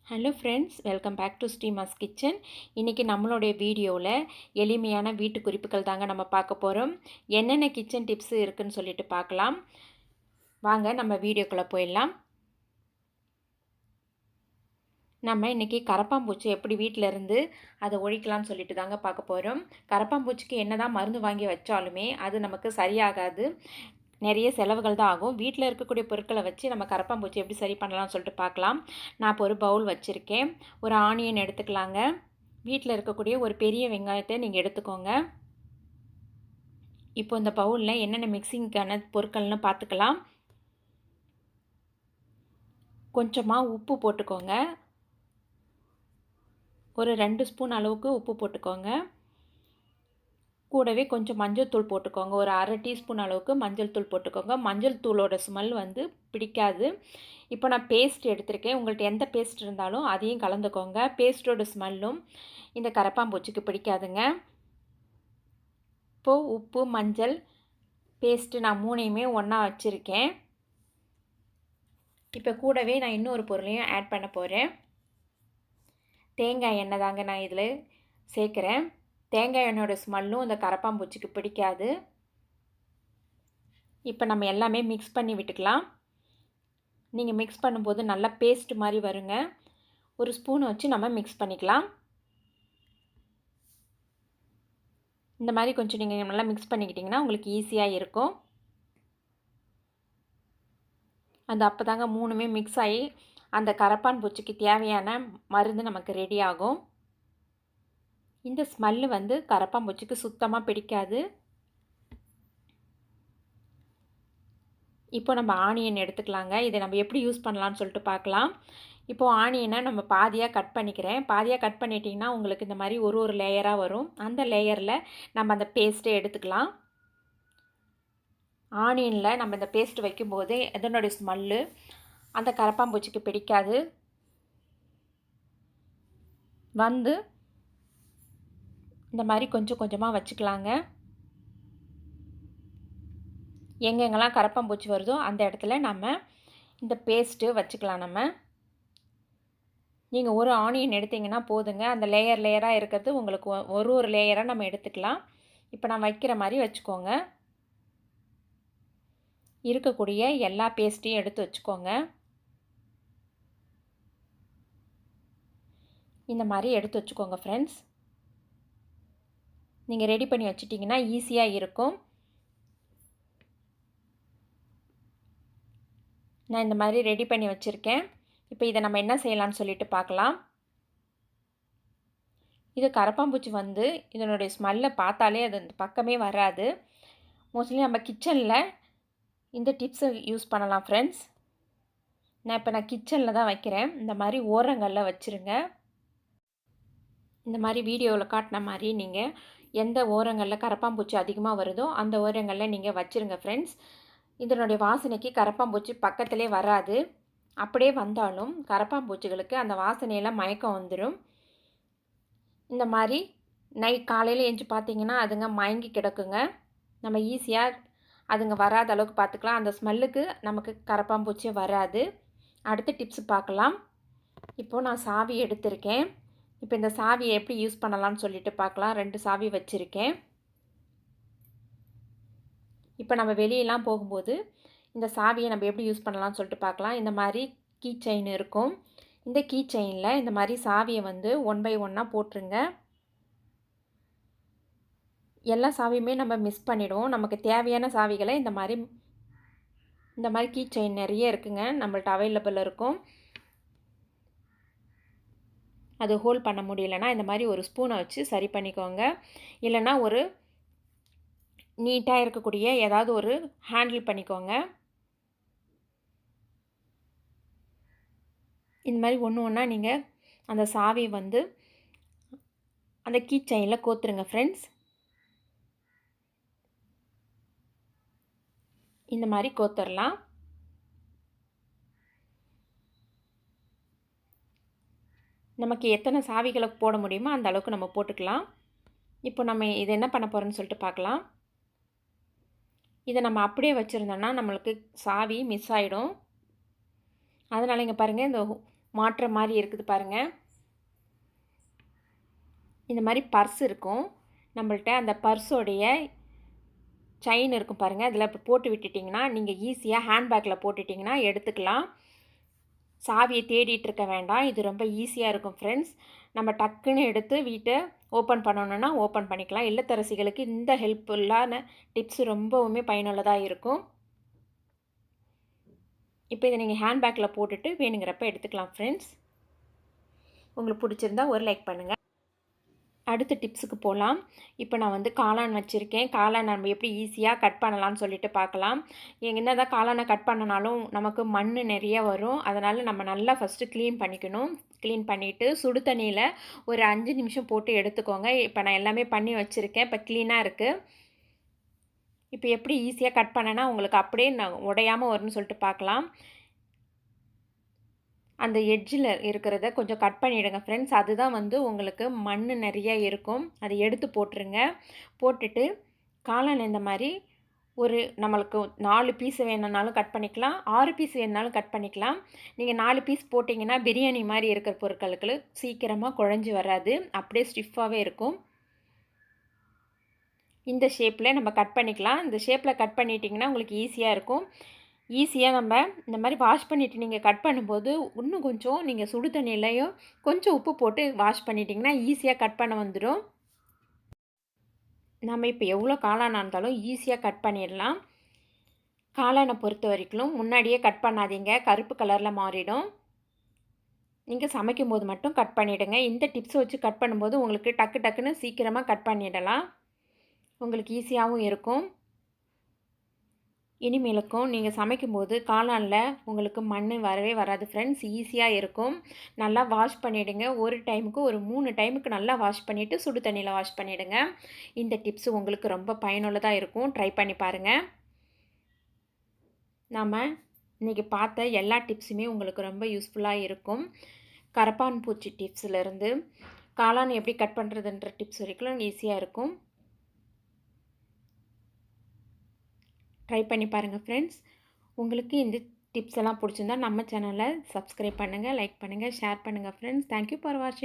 Hello friends, welcome back to Shrima's kitchen. இன்றைக்கி நம்மளுடைய வீடியோவில் எளிமையான வீட்டு குறிப்புகள் தாங்க நம்ம பார்க்க போகிறோம். என்னென்ன கிச்சன் டிப்ஸ் இருக்குதுன்னு சொல்லிட்டு பார்க்கலாம். வாங்க நம்ம வீடியோக்குள்ளே போயிடலாம். நம்ம இன்றைக்கி கரப்பாம்பூச்சி எப்படி வீட்டில் இருந்து அதை ஒழிக்கலாம்னு சொல்லிட்டு தாங்க பார்க்க போகிறோம். கரப்பாம்பூச்சிக்கு என்ன தான் மருந்து வாங்கி வச்சாலுமே அது நமக்கு சரியாகாது. நிறைய செலவுகள் தான் ஆகும். வீட்டில் இருக்கக்கூடிய பொருட்களை வச்சு நம்ம கரப்பாம்பூச்சி எப்படி சரி பண்ணலாம்னு சொல்லிட்டு பார்க்கலாம். நான் இப்போ ஒரு பவுல் வச்சுருக்கேன். ஒரு ஆனியன் எடுத்துக்கலாங்க. வீட்டில் இருக்கக்கூடிய ஒரு பெரிய வெங்காயத்தை நீங்கள் எடுத்துக்கோங்க. இப்போ இந்த பவுலில் என்னென்ன மிக்சிங்க்கான பொருட்கள்னு பார்த்துக்கலாம். கொஞ்சமாக உப்பு போட்டுக்கோங்க. ஒரு 2 ஸ்பூன் அளவுக்கு உப்பு போட்டுக்கோங்க. கூடவே கொஞ்சம் மஞ்சள் தூள் போட்டுக்கோங்க. ஒரு அரை டீஸ்பூன் அளவுக்கு மஞ்சள் தூள் போட்டுக்கோங்க. மஞ்சள் தூளோட ஸ்மெல் பிடிக்காது. இப்போ நான் பேஸ்ட் எடுத்திருக்கேன். உங்கள்கிட்ட எந்த பேஸ்ட் இருந்தாலும் அதையும் கலந்துக்கோங்க. பேஸ்ட்டோட ஸ்மெல்லும் இந்த கரப்பாம்பூச்சிக்கு பிடிக்காதுங்க. இப்போது உப்பு, மஞ்சள், பேஸ்ட்டு நான் 3யுமே ஒன்றா வச்சுருக்கேன். இப்போ கூடவே நான் இன்னொரு பொருளையும் ஆட் பண்ண போகிறேன். தேங்காய் எண்ணெய் தாங்க நான் இதில் சேர்க்குறேன். தேங்காய் எண்ணெயோட ஸ்மெல்லும் இந்த கரப்பாம்பூச்சிக்கு பிடிக்காது. இப்போ நம்ம எல்லாமே மிக்ஸ் பண்ணி விட்டுக்கலாம். நீங்கள் மிக்ஸ் பண்ணும்போது நல்லா பேஸ்ட் மாதிரி வருங்க. ஒரு ஸ்பூனை வச்சு நம்ம மிக்ஸ் பண்ணிக்கலாம். இந்த மாதிரி கொஞ்சம் நீங்கள் நல்லா மிக்ஸ் பண்ணிக்கிட்டிங்கன்னா உங்களுக்கு ஈஸியாக இருக்கும். அப்போ தாங்க 3மே மிக்ஸ் ஆகி அந்த கரப்பான்பூச்சிக்கு தேவையான மருந்து நமக்கு ரெடி ஆகும். இந்த ஸ்மெல்லு கரப்பாம்பூச்சிக்கு சுத்தமாக பிடிக்காது. இப்போ நம்ம ஆனியன் எடுத்துக்கலாங்க. இதை நம்ம எப்படி யூஸ் பண்ணலான்னு சொல்லிட்டு பார்க்கலாம். இப்போது ஆனியனை நம்ம பாதியாக கட் பண்ணிக்கிறேன். பாதியாக கட் பண்ணிட்டிங்கன்னா உங்களுக்கு இந்த மாதிரி ஒரு லேயராக வரும். அந்த லேயரில் நம்ம அந்த பேஸ்ட்டை எடுத்துக்கலாம். ஆனியனில் நம்ம இந்த பேஸ்ட் வைக்கும்போது இதனுடைய ஸ்மெல்லு அந்த கரப்பாம்பூச்சிக்கு பிடிக்காது. இந்த மாதிரி கொஞ்சம் கொஞ்சமாக வச்சுக்கலாங்க. எங்கெங்கெல்லாம் கரப்பாம்பூச்சி வருதோ அந்த இடத்துல நம்ம இந்த பேஸ்ட்டு வச்சுக்கலாம். நீங்கள் ஒரு ஆனியன் எடுத்திங்கன்னா போதுங்க. அந்த லேயராக இருக்கிறது உங்களுக்கு ஒரு லேயராக நம்ம எடுத்துக்கலாம். இப்போ நான் வைக்கிற மாதிரி வச்சுக்கோங்க. இருக்கக்கூடிய எல்லா பேஸ்ட்டையும் எடுத்து வச்சுக்கோங்க. இந்த மாதிரி எடுத்து வச்சுக்கோங்க ஃப்ரெண்ட்ஸ். நீங்கள் ரெடி பண்ணி வச்சிட்டிங்கன்னா ஈஸியாக இருக்கும். நான் இந்த மாதிரி ரெடி பண்ணி வச்சுருக்கேன். இப்போ இதை நம்ம என்ன செய்யலாம்னு சொல்லிட்டு பார்க்கலாம். இது கரப்பாம்பூச்சி இதனுடைய ஸ்மெல்லை பார்த்தாலே அது அந்த பக்கமே வராது. மோஸ்ட்லி நம்ம கிச்சனில் இந்த டிப்ஸை யூஸ் பண்ணலாம் ஃப்ரெண்ட்ஸ். நான் கிச்சனில் தான் வைக்கிறேன். இந்த மாதிரி ஓரங்களில் வச்சுருங்க. இந்த மாதிரி வீடியோவில் காட்டின மாதிரி நீங்கள் எந்த ஓரங்களில் கரப்பாம்பூச்சி அதிகமாக வருதோ அந்த ஓரங்களில் நீங்கள் வச்சுருங்க ஃப்ரெண்ட்ஸ். இதனுடைய வாசனைக்கு கரப்பாம்பூச்சி பக்கத்திலே வராது. அப்படியே வந்தாலும் கரப்பாம்பூச்சிகளுக்கு அந்த வாசனையில் மயக்கம் வந்துடும். இந்த மாதிரி காலையில் எழுந்து பார்த்திங்கன்னா அதுங்க மயங்கி கிடக்குங்க. நம்ம ஈஸியாக அதுங்க வராத அளவுக்கு பார்த்துக்கலாம். அந்த ஸ்மெல்லுக்கு நமக்கு கரப்பாம்பூச்சி வராது. அடுத்த டிப்ஸ் பார்க்கலாம். இப்போது நான் சாவி எடுத்திருக்கேன். இப்போ இந்த சாவியை எப்படி யூஸ் பண்ணலாம்னு சொல்லிட்டு பார்க்கலாம். 2 சாவி வச்சுருக்கேன். இப்போ நம்ம வெளியெல்லாம் போகும்போது இந்த சாவியை நம்ம எப்படி யூஸ் பண்ணலாம்னு சொல்லிட்டு பார்க்கலாம். இந்த மாதிரி கீ செயின் இருக்கும். இந்த கீ செயினில் இந்த மாதிரி சாவியை 1 பை 1 போட்டுருங்க. எல்லா சாவியுமே நம்ம மிஸ் பண்ணிவிடுவோம். நமக்கு தேவையான சாவிகளை இந்த மாதிரி கீ செயின் நிறைய இருக்குங்க, நம்மள்ட்ட அவைலபிள் இருக்கும். அது ஹோல்ட் பண்ண முடியலன்னா இந்த மாதிரி ஒரு ஸ்பூனை வச்சு சரி பண்ணிக்கோங்க. இல்லைன்னா ஒரு நீட்டாக இருக்கக்கூடிய ஏதாவது ஒரு ஹேண்டில் பண்ணிக்கோங்க. இந்த மாதிரி ஒன்றா நீங்கள் அந்த சாவி அந்த கீ செயினில் கோத்துருங்க ஃப்ரெண்ட்ஸ். இந்த மாதிரி கோத்துடலாம். நமக்கு எத்தனை சாவிகளை போட முடியுமோ அந்த அளவுக்கு நம்ம போட்டுக்கலாம். இப்போ நம்ம இது என்ன பண்ண போகிறோன்னு சொல்லிட்டு பார்க்கலாம். இதை நம்ம அப்படியே வச்சுருந்தோன்னா நம்மளுக்கு சாவி மிஸ் ஆகிடும். அதனால் இங்கே பாருங்கள், இந்த மாட்டுற மாதிரி இருக்குது பாருங்கள். இந்த மாதிரி பர்ஸ் இருக்கும் நம்மள்ட்ட. அந்த பர்ஸோடைய செயின் இருக்கும் பாருங்கள். அதில் இப்போ போட்டு விட்டுட்டிங்கன்னா நீங்கள் ஈஸியாக ஹேண்ட்பேக்கில் போட்டுட்டிங்கன்னா எடுத்துக்கலாம். சாவியை தேடிட்டு இருக்க வேண்டாம். இது ரொம்ப ஈஸியாக இருக்கும் ஃப்ரெண்ட்ஸ். நம்ம டக்குன்னு எடுத்து வீட்டை ஓப்பன் பண்ணணுன்னா ஓப்பன் பண்ணிக்கலாம். இல்லத்தரசிகளுக்கு இந்த ஹெல்ப்ஃபுல்லான டிப்ஸ் ரொம்பவுமே பயனுள்ளதாக இருக்கும். இப்போ இதை நீங்கள் ஹேண்ட்பேக்கில் போட்டுட்டு வேணுங்கிறப்ப எடுத்துக்கலாம் ஃப்ரெண்ட்ஸ். உங்களுக்கு பிடிச்சிருந்தா ஒரு லைக் பண்ணுங்கள். அடுத்த டிப்ஸுக்கு போகலாம். இப்போ நான் வந்து காளான் வச்சுருக்கேன். காளான் நம்ம எப்படி ஈஸியாக கட் பண்ணலான்னு சொல்லிட்டு பார்க்கலாம். என்ன தான் காளானை கட் பண்ணனாலும் நமக்கு மண் நிறைய வரும். அதனால் நம்ம நல்லா ஃபஸ்ட்டு க்ளீன் பண்ணிக்கணும். க்ளீன் பண்ணிவிட்டு சுடு தண்ணியில் ஒரு 5 நிமிஷம் போட்டு எடுத்துக்கோங்க. இப்போ நான் எல்லாமே பண்ணி வச்சுருக்கேன். இப்போ க்ளீனாக இருக்குது. இப்போ எப்படி ஈஸியாக கட் பண்ணேன்னா உங்களுக்கு அப்படியே நான் உடையாமல் வரும்னு சொல்லிட்டு பார்க்கலாம். அந்த எட்ஜில் இருக்கிறத கொஞ்சம் கட் பண்ணிவிடுங்க ஃப்ரெண்ட்ஸ். அதுதான் வந்து உங்களுக்கு மண் நிறைய இருக்கும். அதை எடுத்து போட்டுருங்க. போட்டுட்டு காளான் இந்த மாதிரி ஒரு நம்மளுக்கு 4 பீஸ் வேணும்னாலும் கட் பண்ணிக்கலாம், 6 பீஸ் வேணுனாலும் கட் பண்ணிக்கலாம். நீங்கள் 4 பீஸ் போட்டிங்கன்னா பிரியாணி மாதிரி இருக்கிற பொருட்களுக்கு சீக்கிரமாக குழஞ்சி வராது, அப்படியே ஸ்டிஃபாகவே இருக்கும். இந்த ஷேப்பில் நம்ம கட் பண்ணிக்கலாம். இந்த ஷேப்பில் கட் பண்ணிட்டிங்கன்னா உங்களுக்கு ஈஸியாக இருக்கும். ஈஸியாக நம்ம இந்த மாதிரி வாஷ் பண்ணிவிட்டு நீங்கள் கட் பண்ணும்போது இன்னும் கொஞ்சம் நீங்கள் சுடு தண்ணியிலையும் கொஞ்சம் உப்பு போட்டு வாஷ் பண்ணிட்டிங்கன்னா ஈஸியாக கட் பண்ண வந்துடும். நம்ம இப்போ எவ்வளோ காளானாக இருந்தாலும் ஈஸியாக கட் பண்ணிடலாம். காளானை பொறுத்த வரைக்கும் முன்னாடியே கட் பண்ணாதீங்க, கருப்பு கலரில் மாறிடும். நீங்கள் சமைக்கும் போது மட்டும் கட் பண்ணிவிடுங்க. இந்த டிப்ஸை வச்சு கட் பண்ணும்போது உங்களுக்கு டக்கு டக்குன்னு சீக்கிரமாக கட் பண்ணிடலாம். உங்களுக்கு ஈஸியாகவும் இருக்கும். இனிமேலுக்கும் நீங்கள் சமைக்கும்போது காளானில் உங்களுக்கு மண் வரவே வராது ஃப்ரெண்ட்ஸ். ஈஸியாக இருக்கும். நல்லா வாஷ் பண்ணிவிடுங்க. ஒரு டைமுக்கு ஒரு 3 டைமுக்கு நல்லா வாஷ் பண்ணிவிட்டு சுடு தண்ணியில் வாஷ் பண்ணிவிடுங்க. இந்த டிப்ஸு உங்களுக்கு ரொம்ப பயனுள்ளதாக இருக்கும். ட்ரை பண்ணி பாருங்கள். நாம் இன்றைக்கி பார்த்த எல்லா டிப்ஸுமே உங்களுக்கு ரொம்ப யூஸ்ஃபுல்லாக இருக்கும். கரப்பான் பூச்சி டிப்ஸ்லேருந்து காளான் எப்படி கட் பண்ணுறதுன்ற டிப்ஸ் வரைக்கும் ஈஸியாக இருக்கும். ட்ரை பண்ணி பாருங்கள் ஃப்ரெண்ட்ஸ். உங்களுக்கு இந்த டிப்ஸ் எல்லாம் பிடிச்சிருந்தா நம்ம சேனலை சப்ஸ்கிரைப் பண்ணுங்கள், லைக் பண்ணுங்கள், ஷேர் பண்ணுங்கள் ஃப்ரெண்ட்ஸ். தேங்க்யூ ஃபார் வாட்சிங்.